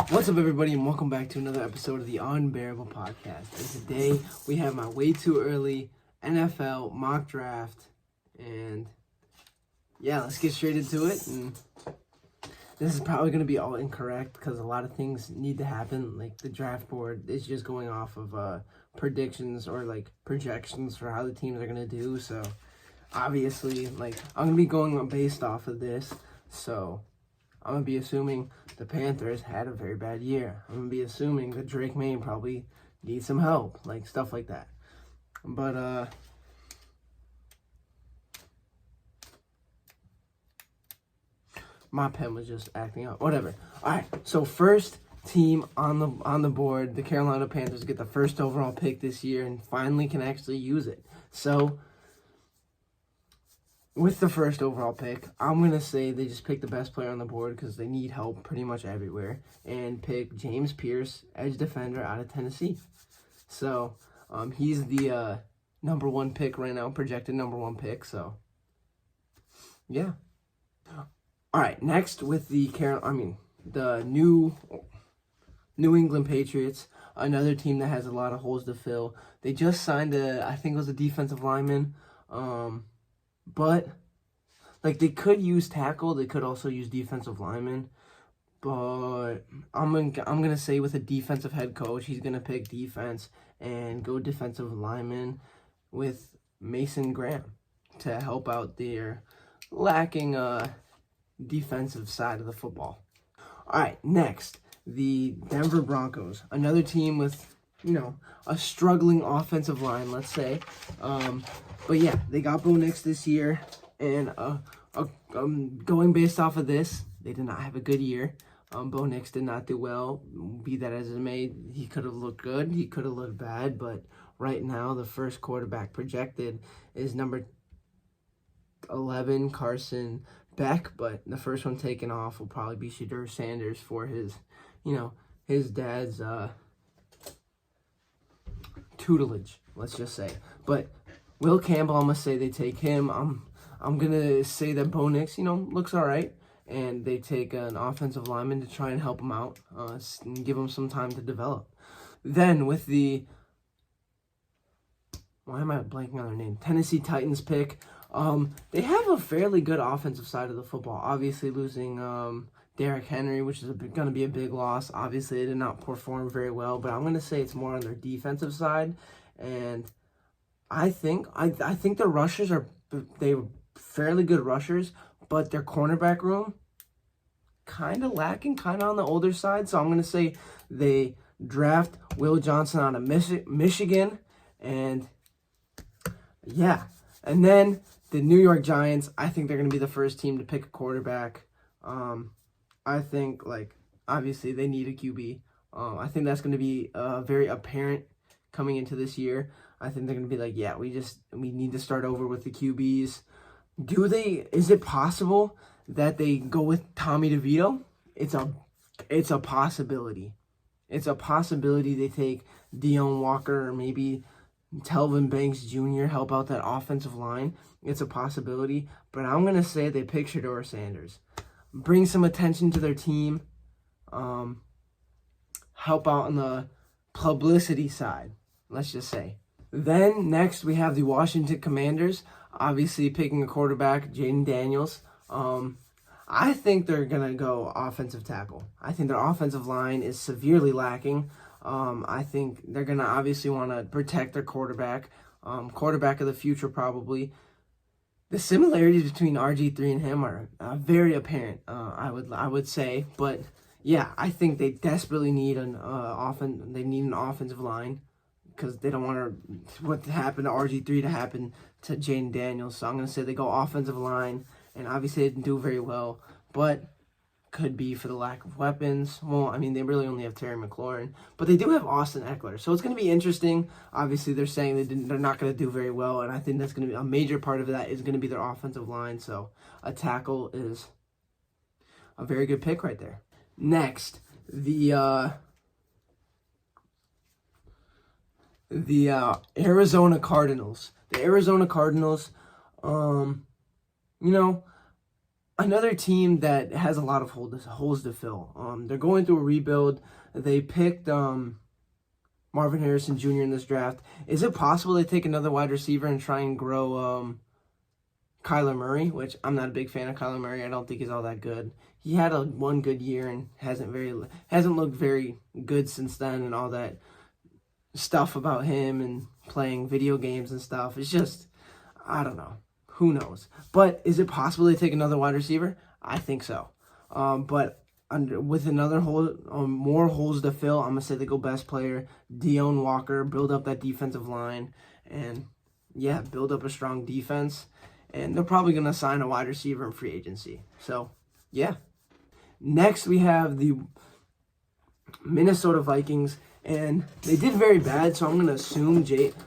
What's up, everybody, and welcome back to another episode of the Unbearable Podcast. And today we have my way too early NFL mock draft, and yeah, let's get straight into it. And this is probably going to be all incorrect because a lot of things need to happen. Like the draft board is just going off of predictions or like projections for how the teams are going to do. So obviously, like I'm going to be going based off of this. So I'm going to be assuming the Panthers had a very bad year. I'm going to be assuming that Drake May probably needs some help, like stuff like that. But, my pen was just acting up. Whatever. All right, so first team on the board, the Carolina Panthers get the first overall pick this year and finally can actually use it. So with the first overall pick, I'm going to say they just pick the best player on the board because they need help pretty much everywhere, and pick James Pierce, edge defender out of Tennessee. So he's the number one pick right now, projected number one pick. So, yeah. All right, next with the New England Patriots, another team that has a lot of holes to fill. They just signed I think it was a defensive lineman. But, like, they could use tackle. They could also use defensive lineman. But I'm gonna say with a defensive head coach, he's going to pick defense and go defensive lineman with Mason Graham to help out their lacking defensive side of the football. All right, next, the Denver Broncos, another team with a struggling offensive line, let's say. But yeah, they got Bo Nix this year, and going based off of this, they did not have a good year. Bo Nix did not do well. Be that as it may, he could have looked good, he could have looked bad, but right now the first quarterback projected is number 11, Carson Beck, but the first one taken off will probably be Shedeur Sanders for his dad's tutelage, let's just say. But Will Campbell, I'm going to say they take him. I'm going to say that Bo Nix, looks all right. And they take an offensive lineman to try and help him out and give him some time to develop. Then with the, why am I blanking on their name? Tennessee Titans pick. They have a fairly good offensive side of the football. Obviously losing Derrick Henry, which is going to be a big loss. Obviously, they did not perform very well, but I'm going to say it's more on their defensive side. And I think the rushers they're fairly good rushers, but their cornerback room kind of lacking, kind of on the older side. So I'm going to say they draft Will Johnson out of Michigan, and yeah. And then the New York Giants, I think they're going to be the first team to pick a quarterback. I think, obviously they need a QB. I think that's going to be very apparent coming into this year. I think they're going to be we need to start over with the QBs. Is it possible that they go with Tommy DeVito? It's a possibility. It's a possibility they take Deone Walker or maybe Telvin Banks Jr. help out that offensive line. It's a possibility, but I'm going to say they pick Shedeur Sanders. Bring some attention to their team. Help out on the publicity side, let's just say. Then next we have the Washington Commanders, obviously picking a quarterback, Jaden Daniels. I think they're going to go offensive tackle. I think their offensive line is severely lacking. I think they're going to obviously want to protect their quarterback of the future probably. The similarities between RG3 and him are very apparent, I would say. But yeah, I think they desperately need an offensive line because they don't want what happened to RG3 to happen to Jaden Daniels. So I'm going to say they go offensive line, and obviously they didn't do very well, but could be for the lack of weapons. Well, I mean, they really only have Terry McLaurin, but they do have Austin Eckler. So it's going to be interesting. Obviously, they're saying they're not going to do very well, and I think that's going to be a major part of that is going to be their offensive line. So a tackle is a very good pick right there. Next, the Arizona Cardinals. The Arizona Cardinals, another team that has a lot of holes to fill. They're going through a rebuild. They picked Marvin Harrison Jr. in this draft. Is it possible they take another wide receiver and try and grow Kyler Murray? Which I'm not a big fan of Kyler Murray. I don't think he's all that good. He had one good year and hasn't looked very good since then, and all that stuff about him and playing video games and stuff. It's just, I don't know. Who knows? But is it possible they take another wide receiver? I think so. But with another hole, more holes to fill, I'm going to say they go best player, Deone Walker, build up that defensive line, and yeah, build up a strong defense. And they're probably going to sign a wide receiver in free agency. So, yeah. Next, we have the Minnesota Vikings. And they did very bad, so I'm going to assume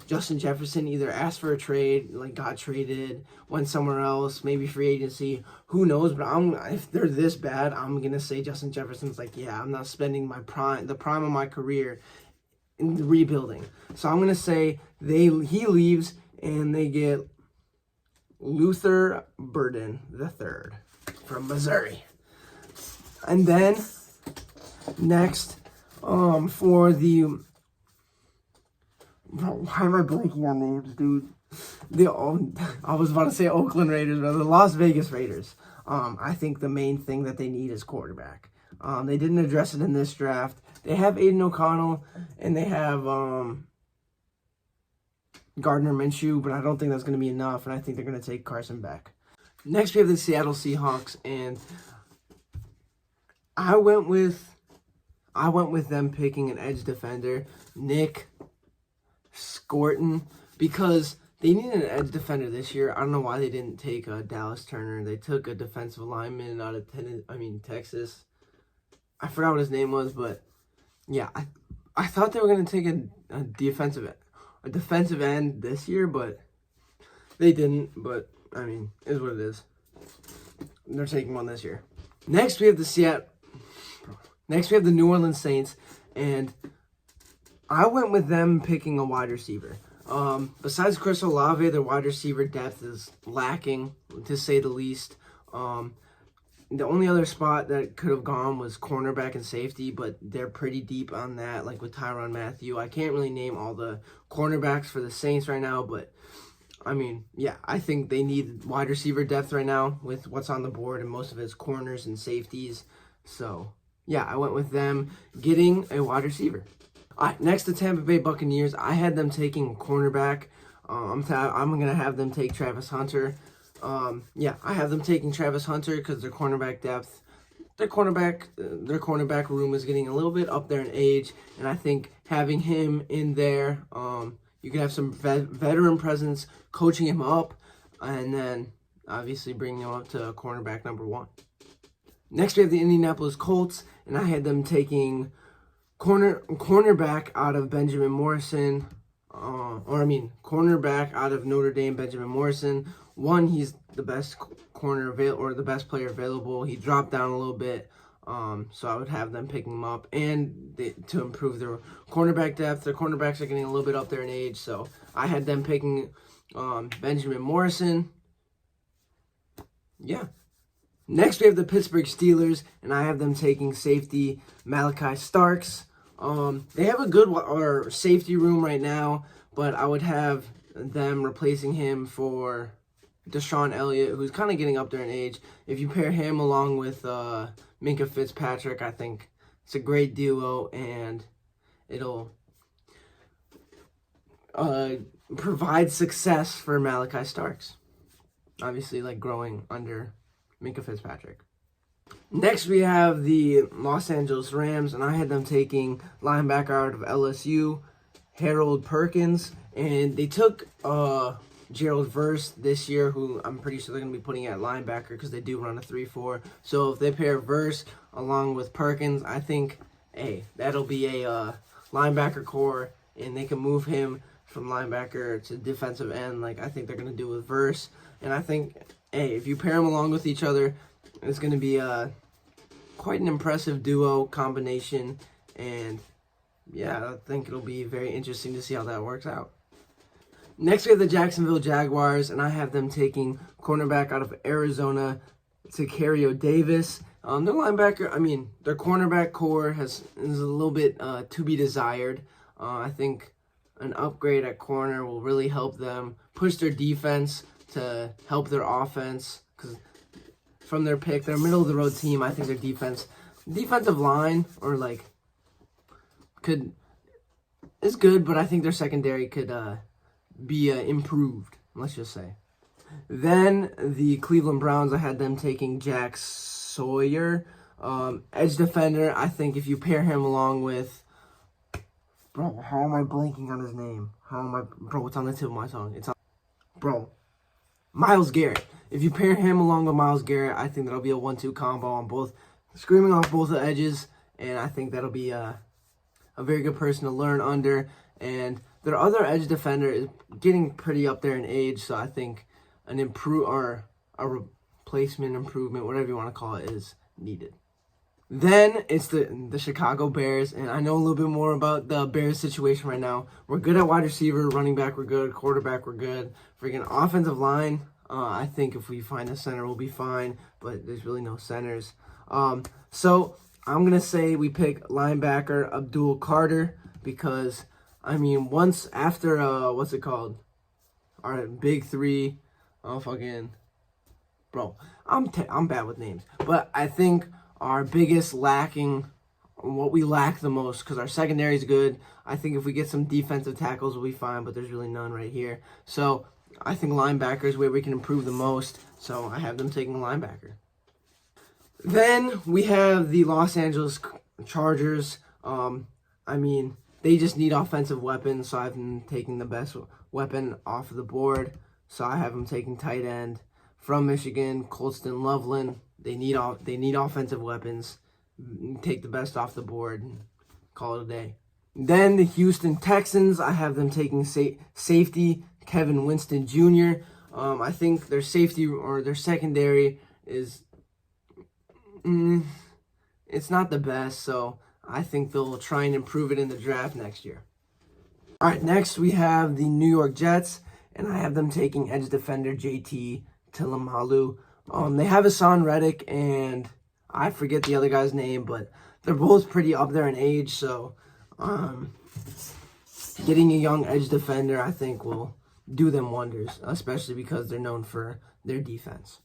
Justin Jefferson either asked for a trade, like got traded, went somewhere else, maybe free agency. Who knows? But if they're this bad, I'm going to say Justin Jefferson's like, yeah, I'm not spending the prime of my career in rebuilding. So I'm going to say he leaves and they get Luther Burden III from Missouri. And then next, for the, why am I blanking on names, dude? I was about to say Oakland Raiders, but the Las Vegas Raiders. I think the main thing that they need is quarterback. They didn't address it in this draft. They have Aiden O'Connell, and they have Gardner Minshew, but I don't think that's going to be enough, and I think they're going to take Carson back. Next, we have the Seattle Seahawks, and I went with them picking an edge defender, Nick Scorton, because they needed an edge defender this year. I don't know why they didn't take Dallas Turner. They took a defensive lineman out of Texas. I forgot what his name was, but yeah, I thought they were going to take a defensive end this year, but they didn't. But I mean, it is what it is. They're taking one this year. Next, we have the New Orleans Saints, and I went with them picking a wide receiver. Besides Chris Olave, their wide receiver depth is lacking, to say the least. The only other spot that could have gone was cornerback and safety, but they're pretty deep on that, like with Tyrann Mathieu. I can't really name all the cornerbacks for the Saints right now, but I mean, yeah, I think they need wide receiver depth right now with what's on the board, and most of it's corners and safeties. So yeah, I went with them getting a wide receiver. All right, next, the Tampa Bay Buccaneers. I had them taking a cornerback. I'm going to have them take Travis Hunter. Yeah, I have them taking Travis Hunter because their cornerback depth, their cornerback room is getting a little bit up there in age, and I think having him in there, you can have some veteran presence coaching him up, and then obviously bringing him up to cornerback number 1. Next, we have the Indianapolis Colts, and I had them taking cornerback out of Benjamin Morrison, cornerback out of Notre Dame, Benjamin Morrison. One, he's the best the best player available. He dropped down a little bit, so I would have them picking him up, and to improve their cornerback depth. Their cornerbacks are getting a little bit up there in age, so I had them picking Benjamin Morrison. Yeah. Next, we have the Pittsburgh Steelers, and I have them taking safety Malachi Starks. They have a good safety room right now, but I would have them replacing him for Deshaun Elliott, who's kind of getting up there in age. If you pair him along with Minkah Fitzpatrick, I think it's a great duo, and it'll provide success for Malachi Starks. Obviously, like growing under Minkah Fitzpatrick. Next, we have the Los Angeles Rams, and I had them taking linebacker out of LSU, Harold Perkins, and they took Gerald Verse this year, who I'm pretty sure they're going to be putting at linebacker because they do run a 3-4. So if they pair Verse along with Perkins, I think, hey, that'll be a linebacker core, and they can move him from linebacker to defensive end like I think they're going to do with Verse. And I think, hey, if you pair them along with each other, it's going to be quite an impressive duo combination. And, yeah, I think it'll be very interesting to see how that works out. Next, we have the Jacksonville Jaguars, and I have them taking cornerback out of Arizona, Sicario Davis. Their linebacker, their cornerback core is a little bit to be desired. I think an upgrade at corner will really help them push their defense to help their offense. Because from their pick, their middle of the road team, I think their defensive line is good, but I think their secondary could be improved. Let's just say. Then the Cleveland Browns, I had them taking Jack Sawyer, edge defender. I think if you pair him along with, bro, how am I blanking on his name? Bro, it's on the tip of my tongue. Myles Garrett. If you pair him along with Myles Garrett, I think that'll be a 1-2 combo on both, screaming off both the edges, and I think that'll be a very good person to learn under. And their other edge defender is getting pretty up there in age, so I think a replacement improvement, whatever you want to call it, is needed. Then it's the Chicago Bears, and I know a little bit more about the Bears situation right now. We're good at wide receiver, running back, we're good, quarterback, we're good. Freaking offensive line, I think if we find a center, we'll be fine, but there's really no centers. So I'm going to say we pick linebacker Abdul Carter because, once after, our big three, bro, I'm bad with names. But I think our biggest what we lack the most, because our secondary is good. I think if we get some defensive tackles, we'll be fine, but there's really none right here. So I think linebacker is where we can improve the most. So I have them taking linebacker. Then we have the Los Angeles Chargers. They just need offensive weapons, so I've been taking the best weapon off of the board. So I have them taking tight end from Michigan, Colston Loveland. They need offensive weapons. Take the best off the board and call it a day. Then the Houston Texans, I have them taking safety Kevin Winston Jr. I think their safety or their secondary is it's not the best, so I think they'll try and improve it in the draft next year. All right, next we have the New York Jets, and I have them taking edge defender JT Tilamalu. They have Hassan Reddick, and I forget the other guy's name, but they're both pretty up there in age, so getting a young edge defender, I think, will do them wonders, especially because they're known for their defense.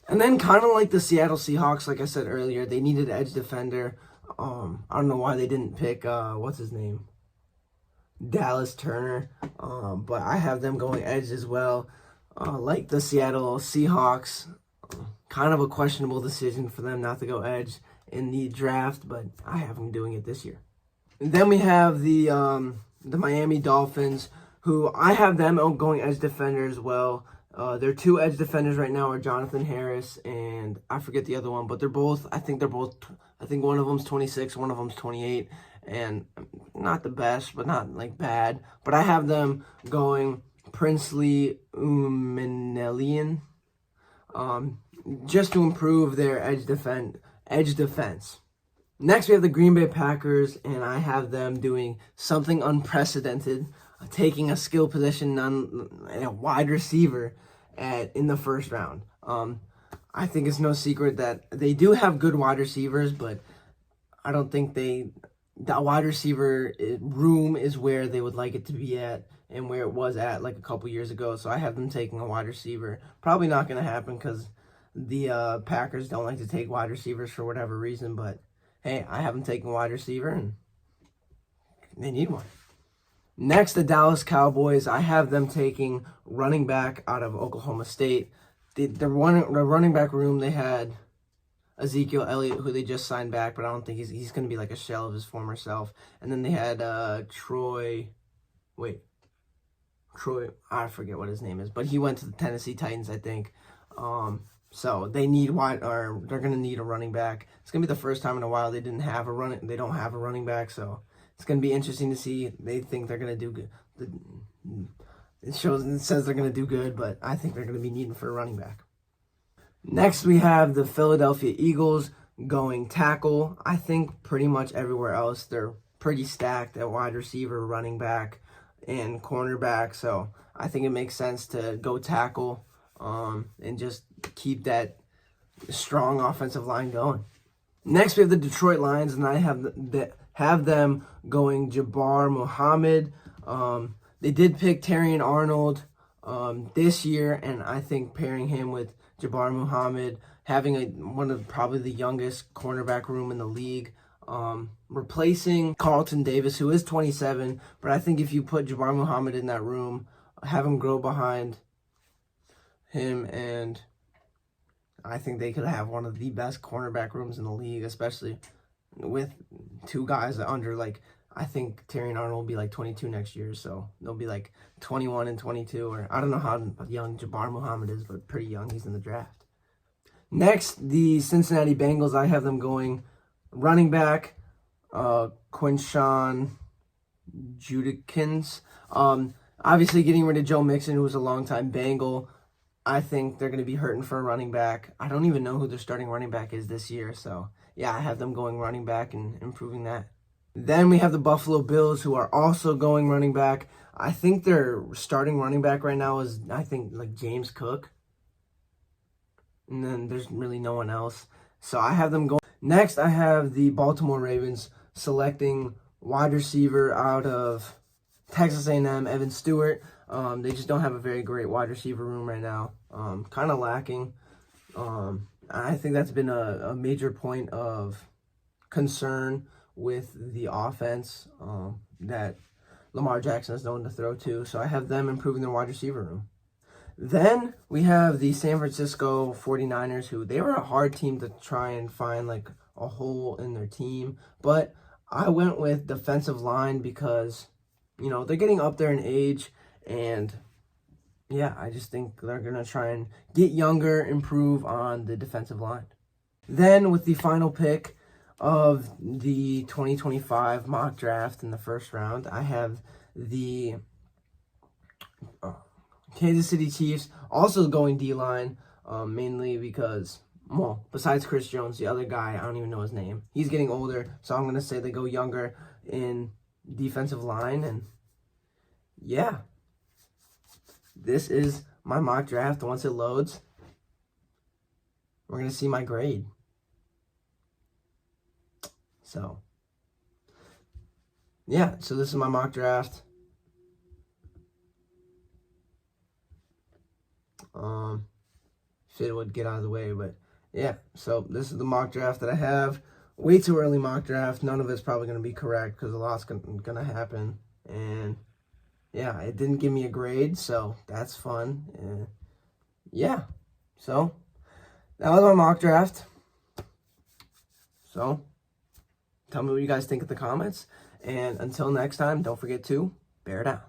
And then kind of like the Seattle Seahawks, like I said earlier, they needed an edge defender. I don't know why they didn't pick, what's his name? Dallas Turner. But I have them going edge as well. Like the Seattle Seahawks, kind of a questionable decision for them not to go edge in the draft, but I have them doing it this year. And then we have the Miami Dolphins, who I have them going edge defender as well. Their two edge defenders right now are Jonathan Harris and I forget the other one, but I think one of them's 26, one of them's 28, and not the best, but not like bad. But I have them going Princely Umanelian, just to improve their edge defense. Next, we have the Green Bay Packers, and I have them doing something unprecedented, taking a skill position on a wide receiver in the first round. I think it's no secret that they do have good wide receivers, but I don't think the wide receiver room is where they would like it to be at and where it was at like a couple years ago. So I have them taking a wide receiver. Probably not going to happen because the Packers don't like to take wide receivers for whatever reason, but hey, I have them taking a wide receiver and they need one. Next, the Dallas Cowboys, I have them taking running back out of Oklahoma State. The running back room, they had Ezekiel Elliott, who they just signed back, but I don't think he's going to be like a shell of his former self. And then they had Troy, I forget what his name is, but he went to the Tennessee Titans, I think. So they need they're going to need a running back. It's going to be the first time in a while they don't have a running back, so it's going to be interesting to see. They think they're going to do good. It says they're going to do good, but I think they're going to be needing for a running back. Next, we have the Philadelphia Eagles going tackle. I think pretty much everywhere else they're pretty stacked at wide receiver, running back, and cornerback. So I think it makes sense to go tackle and just keep that strong offensive line going. Next, we have the Detroit Lions, and I have them going Jabbar Muhammad. They did pick Terrion Arnold this year, and I think pairing him with Jabbar Muhammad, having one of probably the youngest cornerback room in the league, replacing Carlton Davis, who is 27, but I think if you put Jabbar Muhammad in that room, have him grow behind him, and I think they could have one of the best cornerback rooms in the league, especially with two guys under, like, I think Terrion Arnold will be like 22 next year, so they'll be like 21 and 22, or I don't know how young Jabbar Muhammad is, but pretty young. He's in the draft. Next, the Cincinnati Bengals, I have them going running back, Quinshawn Judkins. Obviously getting rid of Joe Mixon, who was a longtime Bengal. I think they're going to be hurting for a running back. I don't even know who their starting running back is this year, so yeah, I have them going running back and improving that. Then we have the Buffalo Bills, who are also going running back. I think their starting running back right now is, I think, like James Cook. And then there's really no one else. So I have them going. Next, I have the Baltimore Ravens selecting wide receiver out of Texas A&M, Evan Stewart. They just don't have a very great wide receiver room right now. Kind of lacking. I think that's been a major point of concern with the offense that Lamar Jackson is known to throw to. So I have them improving their wide receiver room. Then we have the San Francisco 49ers, who they were a hard team to try and find like a hole in their team. But I went with defensive line because, you know, they're getting up there in age. And yeah, I just think they're going to try and get younger, improve on the defensive line. Then with the final pick of the 2025 mock draft in the first round, I have the Kansas City Chiefs also going D-line, mainly because, well, besides Chris Jones, the other guy, I don't even know his name. He's getting older, so I'm going to say they go younger in defensive line. And yeah, this is my mock draft. Once it loads, we're going to see my grade. So, yeah, so this is my mock draft. If it would get out of the way, but yeah, so this is the mock draft that I have. Way too early mock draft. None of it's probably going to be correct because a lot's going to happen. And yeah, it didn't give me a grade, so that's fun. And yeah, so that was my mock draft. So tell me what you guys think in the comments. And until next time, don't forget to bear down.